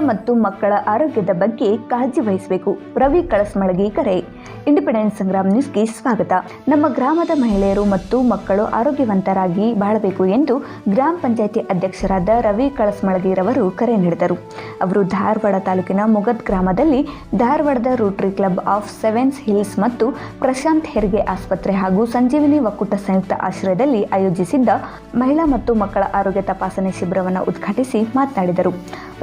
ಮತ್ತು ಮಕ್ಕಳ ಆರೋಗ್ಯದ ಬಗ್ಗೆ ಕಾಳಜಿ ವಹಿಸಬೇಕು. ರವಿ ಕಳಸಮಳಗಿ ಕರೆ. ಇಂಡಿಪೆಂಡೆನ್ಸ್ ಸಂಗ್ರಾಮ್ ನ್ಯೂಸ್ಗೆ ಸ್ವಾಗತ. ನಮ್ಮ ಗ್ರಾಮದ ಮಹಿಳೆಯರು ಮತ್ತು ಮಕ್ಕಳು ಆರೋಗ್ಯವಂತರಾಗಿ ಬಾಳಬೇಕು ಎಂದು ಗ್ರಾಮ ಪಂಚಾಯಿತಿ ಅಧ್ಯಕ್ಷರಾದ ರವಿ ಕಳಸಮಳಗಿರವರು ಕರೆ ನೀಡಿದರು. ಅವರು ಧಾರವಾಡ ತಾಲೂಕಿನ ಮುಗದ್ ಗ್ರಾಮದಲ್ಲಿ ಧಾರವಾಡದ Rotary club of sevens hills ಮತ್ತು ಪ್ರಶಾಂತ್ ಹೆರಿಗೆ ಆಸ್ಪತ್ರೆ ಹಾಗೂ ಸಂಜೀವಿನಿ ಒಕ್ಕೂಟ ಸಂಯುಕ್ತ ಆಶ್ರಯದಲ್ಲಿ ಆಯೋಜಿಸಿದ್ದ ಮಹಿಳಾ ಮತ್ತು ಮಕ್ಕಳ ಆರೋಗ್ಯ ತಪಾಸಣೆ ಶಿಬಿರವನ್ನು ಉದ್ಘಾಟಿಸಿ ಮಾತನಾಡಿದರು.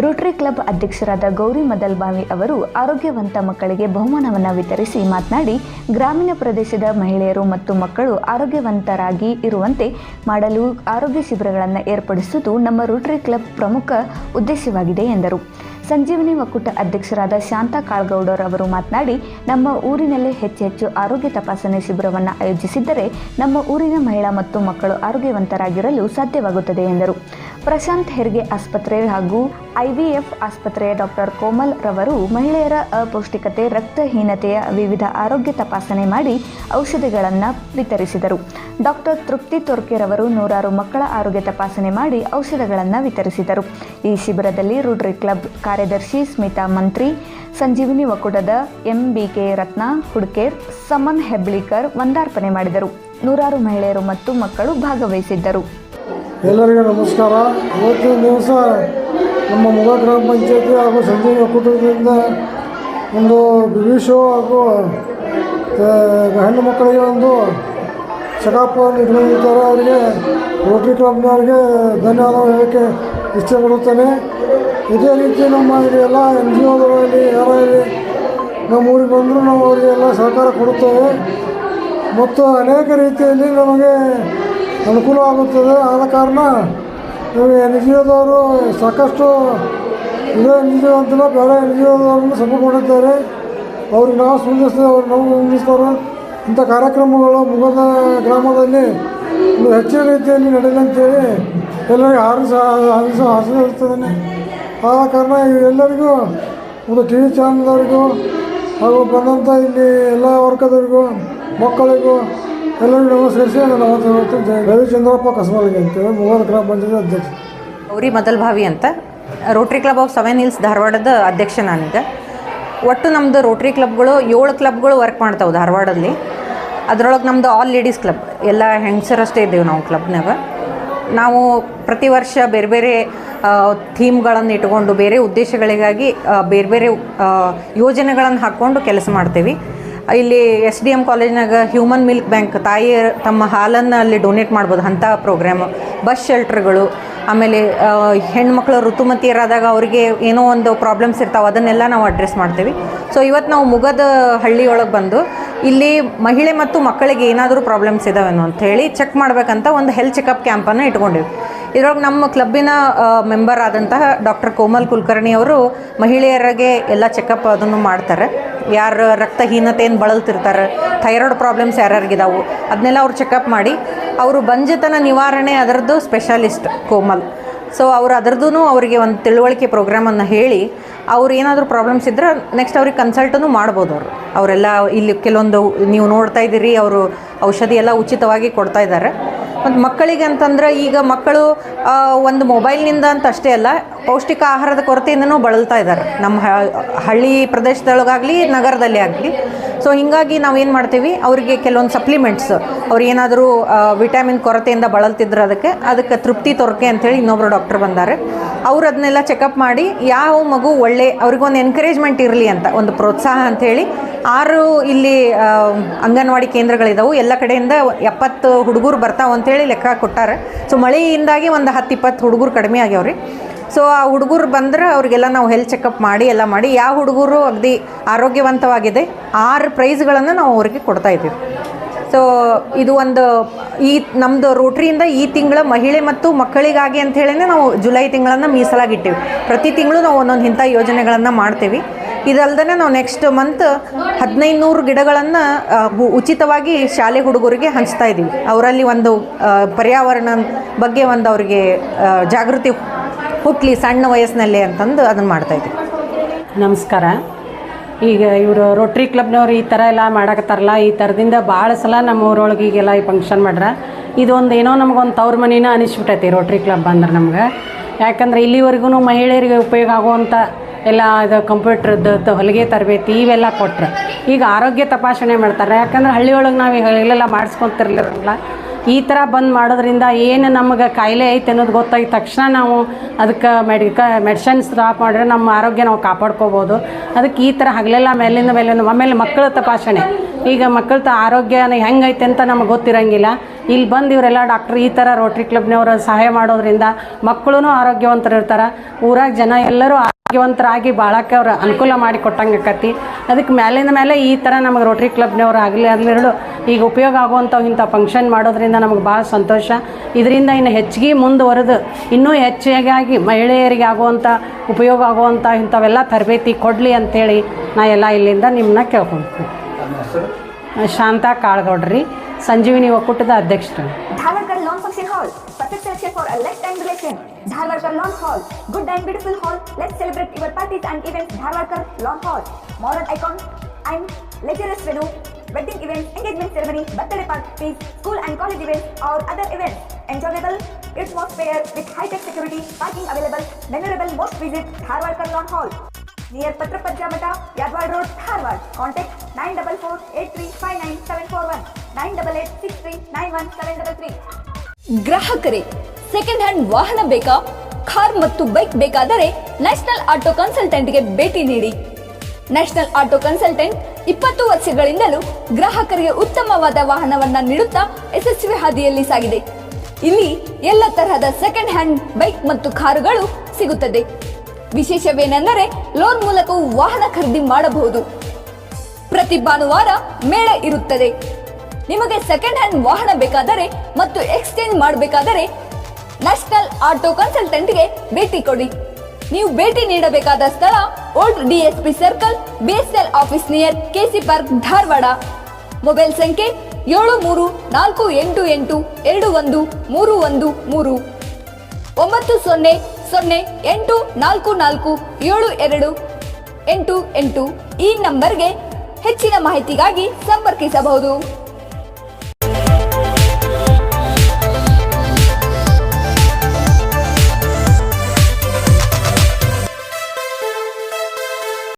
ರೋಟರಿ ಕ್ಲಬ್ ಅಧ್ಯಕ್ಷರಾದ ಗೌರಿ ಮದಲ್ಬಾವಿ ಅವರು ಆರೋಗ್ಯವಂತ ಮಕ್ಕಳಿಗೆ ಬಹುಮಾನವನ್ನು ವಿತರಿಸಿ ಮಾತನಾಡಿ, ಗ್ರಾಮೀಣ ಪ್ರದೇಶದ ಮಹಿಳೆಯರು ಮತ್ತು ಮಕ್ಕಳು ಆರೋಗ್ಯವಂತರಾಗಿ ಇರುವಂತೆ ಮಾಡಲು ಆರೋಗ್ಯ ಶಿಬಿರಗಳನ್ನು ಏರ್ಪಡಿಸುವುದು ನಮ್ಮ ರೋಟರಿ ಕ್ಲಬ್ ಪ್ರಮುಖ ಉದ್ದೇಶವಾಗಿದೆ ಎಂದರು. ಸಂಜೀವಿನಿ ಒಕ್ಕೂಟ ಅಧ್ಯಕ್ಷರಾದ ಶಾಂತಾ ಕಾಳಗೌಡರ್ ಅವರು ಮಾತನಾಡಿ, ನಮ್ಮ ಊರಿನಲ್ಲಿ ಹೆಚ್ಚು ಆರೋಗ್ಯ ತಪಾಸಣೆ ಶಿಬಿರವನ್ನು ಆಯೋಜಿಸಿದ್ದರೆ ನಮ್ಮ ಊರಿನ ಮಹಿಳಾ ಮತ್ತು ಮಕ್ಕಳು ಆರೋಗ್ಯವಂತರಾಗಿರಲು ಸಾಧ್ಯವಾಗುತ್ತದೆ ಎಂದರು. ಪ್ರಶಾಂತ್ ಹೆರಿಗೆ ಆಸ್ಪತ್ರೆ ಹಾಗೂ IVF ಆಸ್ಪತ್ರೆಯ ಡಾಕ್ಟರ್ ಕೋಮಲ್ ರವರು ಮಹಿಳೆಯರ ಅಪೌಷ್ಟಿಕತೆ, ರಕ್ತಹೀನತೆಯ ವಿವಿಧ ಆರೋಗ್ಯ ತಪಾಸಣೆ ಮಾಡಿ ಔಷಧಿಗಳನ್ನು ವಿತರಿಸಿದರು. ಡಾಕ್ಟರ್ ತೃಪ್ತಿ ತೊರ್ಕೆರವರು ನೂರಾರು ಮಕ್ಕಳ ಆರೋಗ್ಯ ತಪಾಸಣೆ ಮಾಡಿ ಔಷಧಗಳನ್ನು ವಿತರಿಸಿದರು. ಈ ಶಿಬಿರದಲ್ಲಿ ರೋಟರಿ ಕ್ಲಬ್ ಕಾರ್ಯದರ್ಶಿ ಸ್ಮಿತಾ ಮಂತ್ರಿ, ಸಂಜೀವಿನಿ ಒಕ್ಕೂಟದ MBK ರತ್ನ ಹುಡ್ಕೇರ್, ಸಮನ್ ಹೆಬ್ಳಿಕರ್ ವಂದಾರ್ಪಣೆ ಮಾಡಿದರು. ನೂರಾರು ಮಹಿಳೆಯರು ಮತ್ತು ಮಕ್ಕಳು ಭಾಗವಹಿಸಿದ್ದರು. ಎಲ್ಲರಿಗೂ ನಮಸ್ಕಾರ. ಇವತ್ತಿನ ದಿವಸ ನಮ್ಮ ಮುಗ ಗ್ರಾಮ ಪಂಚಾಯತಿ ಹಾಗೂ ಸಂಜೀವಿನಿ ಒಕ್ಕೂಟದಿಂದ ಒಂದು BB ಹಾಗೂ ಹೆಣ್ಣು ಮಕ್ಕಳಿಗೆ ಒಂದು ಚೆಕಪ್ ಇಟ್ಕೊಂಡಿರ್ತಾರೆ. ಅವರಿಗೆ ರೋಟರಿ ಕ್ಲಬ್ನವರಿಗೆ ಧನ್ಯವಾದ ಹೇಳೋಕ್ಕೆ ಇಷ್ಟಪಡುತ್ತೇನೆ. ಇದೇ ರೀತಿ ನಮ್ಮ ಎಲ್ಲ NGOದವರಲ್ಲಿ ಯಾರಾಗಲಿ ನಮ್ಮ ಊರಿಗೆ ಬಂದರೂ ನಾವು ಅವರಿಗೆಲ್ಲ ಸಹಕಾರ ಕೊಡುತ್ತೇವೆ ಮತ್ತು ಅನೇಕ ರೀತಿಯಲ್ಲಿ ನಮಗೆ ಅನುಕೂಲ ಆಗುತ್ತದೆ. ಆದ ಕಾರಣ ನಾವು NGOದವರು ಸಾಕಷ್ಟು ಇದೇ NGO ಅಂತಲ್ಲ ಬೇರೆ NGOದವ್ರನ್ನು ಸಪೋರ್ಟ್ ಮಾಡಿದ್ದಾರೆ. ಅವ್ರಿಗೆ ನಾವು ಸ್ಪಂದಿಸ್ತೇವೆ, ಅವ್ರು ನಾವು ಸ್ಪಂದಿಸ್ತಾರೆ. ಇಂಥ ಕಾರ್ಯಕ್ರಮಗಳು ಮುಗದ ಗ್ರಾಮದಲ್ಲಿ ಹೆಚ್ಚಿನ ರೀತಿಯಲ್ಲಿ ನಡೆಯಲಿ ಅಂತೇಳಿ ಎಲ್ಲರಿಗೂ ಹಾರೈಸ್ತೇನೆ. ಆದ ಕಾರಣ ಎಲ್ಲರಿಗೂ ಒಂದು TV ಚಾನಲ್ದವರಿಗೂ ಹಾಗೂ ಬಂದಂಥ ಇಲ್ಲಿ ಎಲ್ಲ ವರ್ಗದವರಿಗೂ ಮಕ್ಕಳಿಗೂ ಎಲ್ಲರಿಗೂ ನಮಸ್ಕರಿಸಿ ನಾನು ಹೇಳ್ತೀನಿ. ರವಿಚಂದ್ರಪ್ಪ ಕಸಮಳಗಿ ಅಂತೇಳಿ ಮುಗದ ಗ್ರಾಮ ಪಂಚಾಯತ್ ಅಧ್ಯಕ್ಷ. ಗೌರಿ ಮದಲ್ಭಾವಿ ಅಂತ ರೋಟರಿ ಕ್ಲಬ್ ಆಫ್ 7 ಹಿಲ್ಸ್ ಧಾರವಾಡದ ಅಧ್ಯಕ್ಷ ನಾನೀಗ. ಒಟ್ಟು ನಮ್ಮದು ರೋಟರಿ ಕ್ಲಬ್ಗಳು 7 ಕ್ಲಬ್ಗಳು ವರ್ಕ್ ಮಾಡ್ತಾವೆ ಧಾರವಾಡಲ್ಲಿ. ಅದರೊಳಗೆ ನಮ್ಮದು ಆಲ್ ಲೇಡೀಸ್ ಕ್ಲಬ್, ಎಲ್ಲ ಹೆಂಗಸರಷ್ಟೇ ಇದ್ದೇವೆ ನಾವು ಕ್ಲಬ್ನಾಗ. ನಾವು ಪ್ರತಿ ವರ್ಷ ಬೇರೆ ಬೇರೆ ಥೀಮ್ಗಳನ್ನು ಇಟ್ಕೊಂಡು ಬೇರೆ ಉದ್ದೇಶಗಳಿಗಾಗಿ ಬೇರೆ ಬೇರೆ ಯೋಜನೆಗಳನ್ನು ಹಾಕ್ಕೊಂಡು ಕೆಲಸ ಮಾಡ್ತೀವಿ. ಇಲ್ಲಿ SDM ಕಾಲೇಜ್ನಾಗ ಹ್ಯೂಮನ್ ಮಿಲ್ಕ್ ಬ್ಯಾಂಕ್, ತಾಯಿ ತಮ್ಮ ಹಾಲನ್ನು ಅಲ್ಲಿ ಡೊನೇಟ್ ಮಾಡ್ಬೋದು ಅಂಥ ಪ್ರೋಗ್ರಾಮು, ಬಸ್ ಶೆಲ್ಟ್ರ್ಗಳು, ಆಮೇಲೆ ಹೆಣ್ಮಕ್ಳು ಋತುಮತಿಯರಾದಾಗ ಅವರಿಗೆ ಏನೋ ಒಂದು ಪ್ರಾಬ್ಲಮ್ಸ್ ಇರ್ತಾವೆ, ಅದನ್ನೆಲ್ಲ ನಾವು ಅಡ್ರೆಸ್ ಮಾಡ್ತೀವಿ. ಸೊ ಇವತ್ತು ನಾವು ಮುಗದ ಹಳ್ಳಿಯೊಳಗೆ ಬಂದು ಇಲ್ಲಿ ಮಹಿಳೆ ಮತ್ತು ಮಕ್ಕಳಿಗೆ ಏನಾದರೂ ಪ್ರಾಬ್ಲಮ್ಸ್ ಇದ್ದಾವೇನೋ ಅಂಥೇಳಿ ಚೆಕ್ ಮಾಡಬೇಕಂತ ಒಂದು ಹೆಲ್ತ್ ಚೆಕಪ್ ಕ್ಯಾಂಪನ್ನು ಇಟ್ಕೊಂಡಿವಿ. ಇದರೊಳಗೆ ನಮ್ಮ ಕ್ಲಬ್ಬಿನ ಮೆಂಬರ್ ಆದಂತಹ ಡಾಕ್ಟರ್ ಕೋಮಲ್ ಕುಲಕರ್ಣಿ ಅವರು ಮಹಿಳೆಯರಿಗೆ ಎಲ್ಲ ಚೆಕಪ್ ಅದನ್ನು ಮಾಡ್ತಾರೆ. ಯಾರು ರಕ್ತಹೀನತೆಯನ್ನು ಬಳಲ್ತಿರ್ತಾರೆ, ಥೈರಾಯ್ಡ್ ಪ್ರಾಬ್ಲಮ್ಸ್ ಯಾರ್ಯಾರಿಗಿದಾವು ಅದನ್ನೆಲ್ಲ ಅವ್ರು ಚೆಕಪ್ ಮಾಡಿ, ಅವರು ಬಂಜೆತನ ನಿವಾರಣೆ ಅದರದ್ದು ಸ್ಪೆಷಲಿಸ್ಟ್ ಕೋಮಲ್. ಸೊ ಅವರು ಅದರದ್ದು ಅವರಿಗೆ ಒಂದು ತಿಳುವಳಿಕೆ ಪ್ರೋಗ್ರಾಮನ್ನು ಹೇಳಿ, ಅವ್ರು ಏನಾದರೂ ಪ್ರಾಬ್ಲಮ್ಸ್ ಇದ್ದರೆ ನೆಕ್ಸ್ಟ್ ಅವ್ರಿಗೆ ಕನ್ಸಲ್ಟನ್ನು ಮಾಡ್ಬೋದು. ಅವರೆಲ್ಲ ಇಲ್ಲಿ ಕೆಲವೊಂದು ನೀವು ನೋಡ್ತಾ ಇದ್ದೀರಿ, ಅವರು ಔಷಧಿ ಎಲ್ಲ ಉಚಿತವಾಗಿ ಕೊಡ್ತಾ ಇದ್ದಾರೆ. ಮತ್ತು ಮಕ್ಕಳಿಗೆ ಅಂತಂದ್ರೆ ಈಗ ಮಕ್ಕಳು ಒಂದು ಮೊಬೈಲ್ನಿಂದ ಅಂತ ಅಷ್ಟೇ ಅಲ್ಲ, ಪೌಷ್ಟಿಕ ಆಹಾರದ ಕೊರತೆಯಿಂದನೂ ಬಳಲ್ತಾ ಇದ್ದಾರೆ ನಮ್ಮ ಹಳ್ಳಿ ಪ್ರದೇಶದೊಳಗಾಗಲಿ ನಗರದಲ್ಲಿ ಆಗಲಿ. ಸೊ ಹೀಗಾಗಿ ನಾವೇನು ಮಾಡ್ತೀವಿ, ಅವರಿಗೆ ಕೆಲವೊಂದು ಸಪ್ಲಿಮೆಂಟ್ಸ್, ಅವ್ರು ಏನಾದರೂ ವಿಟಮಿನ್ ಕೊರತೆಯಿಂದ ಬಳಲ್ತಿದ್ರು ಅದಕ್ಕೆ ತೃಪ್ತಿ ತೊರ್ಕೆ ಅಂಥೇಳಿ ಇನ್ನೊಬ್ಬರು ಡಾಕ್ಟರ್ ಬಂದ್ದಾರೆ. ಅವ್ರು ಅದನ್ನೆಲ್ಲ ಚೆಕಪ್ ಮಾಡಿ ಯಾವ ಮಗು ಒಳ್ಳೆ ಅವ್ರಿಗೊಂದು ಎನ್ಕರೇಜ್ಮೆಂಟ್ ಇರಲಿ ಅಂತ ಒಂದು ಪ್ರೋತ್ಸಾಹ ಅಂಥೇಳಿ 6 ಇಲ್ಲಿ ಅಂಗನವಾಡಿ ಕೇಂದ್ರಗಳಿದಾವೆ. ಎಲ್ಲ ಕಡೆಯಿಂದ 70 ಹುಡುಗರು ಬರ್ತಾವೆ ಅಂಥೇಳಿ ಲೆಕ್ಕ ಕೊಟ್ಟಾರೆ. ಸೊ ಮಳೆಯಿಂದಾಗಿ ಒಂದು 10-20 ಹುಡುಗರು ಕಡಿಮೆ ಆಗ್ಯಾವ್ರಿ. ಸೊ ಆ ಹುಡುಗರು ಬಂದ್ರೆ ಅವರಿಗೆಲ್ಲ ನಾವು ಹೆಲ್ತ್ ಚೆಕಪ್ ಮಾಡಿ ಎಲ್ಲ ಮಾಡಿ ಯಾವ ಹುಡುಗರು ಅಗದಿ ಆರೋಗ್ಯವಂತವಾಗಿದೆ 6 ಪ್ರೈಸ್ಗಳನ್ನು ನಾವು ಅವ್ರಿಗೆ ಕೊಡ್ತಾಯಿದ್ದೀವಿ. ಸೊ ಇದು ಒಂದು ಈ ನಮ್ಮದು ರೋಟ್ರಿಯಿಂದ ಈ ತಿಂಗಳ ಮಹಿಳೆ ಮತ್ತು ಮಕ್ಕಳಿಗಾಗಿ ಅಂಥೇಳಿ ನಾವು ಜುಲೈ ತಿಂಗಳನ್ನು ಮೀಸಲಾಗಿಟ್ಟಿವಿ. ಪ್ರತಿ ತಿಂಗಳು ನಾವು ಒಂದೊಂದು ಇಂಥ ಯೋಜನೆಗಳನ್ನು ಮಾಡ್ತೀವಿ. ಇದಲ್ಲದೆ ನಾವು ನೆಕ್ಸ್ಟ್ ಮಂತ್ 1500 ಗಿಡಗಳನ್ನು ಉಚಿತವಾಗಿ ಶಾಲೆ ಹುಡುಗರಿಗೆ ಹಂಚ್ತಾ ಇದ್ದೀವಿ. ಅವರಲ್ಲಿ ಒಂದು ಪರ್ಯಾವರಣ ಬಗ್ಗೆ ಒಂದು ಅವರಿಗೆ ಜಾಗೃತಿ ಹುಟ್ಟಲಿ ಸಣ್ಣ ವಯಸ್ಸಿನಲ್ಲೇ ಅಂತಂದು ಅದನ್ನು ಮಾಡ್ತಾಯಿದ್ದೀವಿ. ನಮಸ್ಕಾರ. ಈಗ ಇವರು ರೋಟ್ರಿ ಕ್ಲಬ್ನವ್ರು ಈ ಥರ ಎಲ್ಲ ಮಾಡಕತ್ತಾರಲ್ಲ, ಈ ಥರದಿಂದ ಭಾಳ ಸಲ ನಮ್ಮ ಊರೊಳಗೆ ಈಗೆಲ್ಲ ಈ ಫಂಕ್ಷನ್ ಮಾಡ್ರೆ ಇದೊಂದು ಏನೋ ನಮಗೊಂದು ತವ್ರ ಮನೇನ ಅನಿಸ್ಬಿಟ್ಟೈತಿ ರೋಟ್ರಿ ಕ್ಲಬ್ ಅಂದ್ರೆ ನಮ್ಗೆ. ಯಾಕಂದರೆ ಇಲ್ಲಿವರೆಗೂ ಮಹಿಳೆಯರಿಗೆ ಉಪಯೋಗ ಆಗುವಂಥ ಎಲ್ಲ ಇದು ಕಂಪ್ಯೂಟ್ರದ್ದು ಹೊಲಿಗೆ ತರಬೇತಿ ಇವೆಲ್ಲ ಕೊಟ್ಟರು. ಈಗ ಆರೋಗ್ಯ ತಪಾಸಣೆ ಮಾಡ್ತಾರೆ. ಯಾಕಂದ್ರೆ ಹಳ್ಳಿಯೊಳಗೆ ನಾವು ಇಲ್ಲೆಲ್ಲ ಮಾಡಿಸ್ಕೊತಿರ್ಲಿಲ್ಲ. ಈ ಥರ ಬಂದ್ ಮಾಡೋದ್ರಿಂದ ಏನು ನಮಗೆ ಕಾಯಿಲೆ ಐತೆ ಅನ್ನೋದು ಗೊತ್ತಾಗಿದ ತಕ್ಷಣ ನಾವು ಅದಕ್ಕೆ ಮೆಡಿಸಿನ್ ಸ್ಟಾಪ್ ಮಾಡಿದ್ರೆ ನಮ್ಮ ಆರೋಗ್ಯ ನಾವು ಕಾಪಾಡ್ಕೋಬೋದು. ಅದಕ್ಕೆ ಈ ಥರ ಹಗಲೆಲ್ಲ ಮೇಲಿಂದ ಆಮೇಲೆ ಮಕ್ಕಳ ತಪಾಸಣೆ. ಈಗ ಮಕ್ಕಳ ಆರೋಗ್ಯ ಹೆಂಗೈತೆ ಅಂತ ನಮಗೆ ಗೊತ್ತಿರೋಂಗಿಲ್ಲ. ಇಲ್ಲಿ ಬಂದು ಇವರೆಲ್ಲ ಡಾಕ್ಟ್ರ್ ಈ ಥರ ರೋಟ್ರಿ ಕ್ಲಬ್ನವರು ಸಹಾಯ ಮಾಡೋದ್ರಿಂದ ಮಕ್ಕಳು ಆರೋಗ್ಯವಂತರು ಇರ್ತಾರೆ. ಊರಾಗ ಜನ ಎಲ್ಲರೂ ಆರೋಗ್ಯವಂತರಾಗಿ ಬಾಳಕ್ಕೆ ಅವ್ರು ಅನುಕೂಲ ಮಾಡಿ ಕೊಟ್ಟಂಗೆ ಆಕತಿ. ಅದಕ್ಕೆ ಮೇಲಿಂದ ಮೇಲೆ ಈ ಥರ ನಮಗೆ ರೋಟ್ರಿ ಕ್ಲಬ್ನವ್ರು ಆಗಲಿ ಈಗ ಉಪಯೋಗ ಆಗುವಂಥವು ಇಂಥ ಫಂಕ್ಷನ್ ಮಾಡೋದ್ರಿಂದ ನಮಗೆ ಭಾಳ ಸಂತೋಷ. ಇದರಿಂದ ಇನ್ನು ಹೆಚ್ಚಿಗೆ ಮುಂದುವರೆದು ಇನ್ನೂ ಹೆಚ್ಚಾಗಿ ಮಹಿಳೆಯರಿಗೆ ಆಗುವಂಥ ಉಪಯೋಗ ಆಗುವಂಥ ಇಂಥವೆಲ್ಲ ತರಬೇತಿ ಕೊಡಲಿ ಅಂಥೇಳಿ ನಾ ಎಲ್ಲ ಇಲ್ಲಿಂದ ನಿಮ್ಮನ್ನ ಕೇಳ್ಕೊಳ್ತೀನಿ. ಶಾಂತಾ ಕಾಳಗೌಡ್ರಿ, ಸಂಜೀವಿನಿ ಒಕ್ಕೂಟದ ಅಧ್ಯಕ್ಷರು. Dharwarkar Lawn Function Hall, perfect selection for a lifetime relation. Dharwarkar Lawn Hall, good and beautiful hall. Let's celebrate your parties and events. Dharwarkar Lawn Hall, modern icon and luxurious venue, wedding events, engagement ceremony, birthday parties, school and college events or other events. Enjoyable atmosphere with high-tech security, parking available, memorable most visit Dharwarkar Lawn Hall. Near Patrapajja Mata, Yadwad Road, Dharwad. Contact 9448359741, 9886391733. ಗ್ರಾಹಕರೇ, second hand ವಾಹನ ಬೇಕಾ? Car ಮತ್ತು bike ಬೇಕಾದರೆ national auto ಕನ್ಸಲ್ಟೆಂಟ್ಗೆ ಭೇಟಿ ನೀಡಿ. National auto consultant 20 ವರ್ಷಗಳಿಂದಲೂ ಗ್ರಾಹಕರಿಗೆ ಉತ್ತಮವಾದ ವಾಹನವನ್ನ ನೀಡುತ್ತಾ ಯಶಸ್ವಿ ಹಾದಿಯಲ್ಲಿ ಸಾಗಿದೆ. ಇಲ್ಲಿ ಎಲ್ಲ ತರಹದ ಸೆಕೆಂಡ್ ಹ್ಯಾಂಡ್ ಬೈಕ್ ಮತ್ತು ಕಾರುಗಳು ಸಿಗುತ್ತದೆ. ವಿಶೇಷವೇನೆಂದರೆ ಲೋನ್ ಮೂಲಕವೂ ವಾಹನ ಖರೀದಿ ಮಾಡಬಹುದು. ಪ್ರತಿ ಭಾನುವಾರ ಮೇಳ ಇರುತ್ತದೆ. ನಿಮಗೆ ಸೆಕೆಂಡ್ ಹ್ಯಾಂಡ್ ವಾಹನ ಬೇಕಾದರೆ ಮತ್ತು ಎಕ್ಸ್ಚೇಂಜ್ ಮಾಡಬೇಕಾದರೆ ನ್ಯಾಷನಲ್ ಆಟೋ ಕನ್ಸಲ್ಟೆಂಟ್ಗೆ ಭೇಟಿ ಕೊಡಿ. ನೀವು ಭೇಟಿ ನೀಡಬೇಕಾದ ಸ್ಥಳ old DSP circle, BSL office near KC park, Dharwad. Mobile ಸಂಖ್ಯೆ 7348821313 9008447288. ಈ ನಂಬರ್ಗೆ ಹೆಚ್ಚಿನ ಮಾಹಿತಿಗಾಗಿ ಸಂಪರ್ಕಿಸಬಹುದು.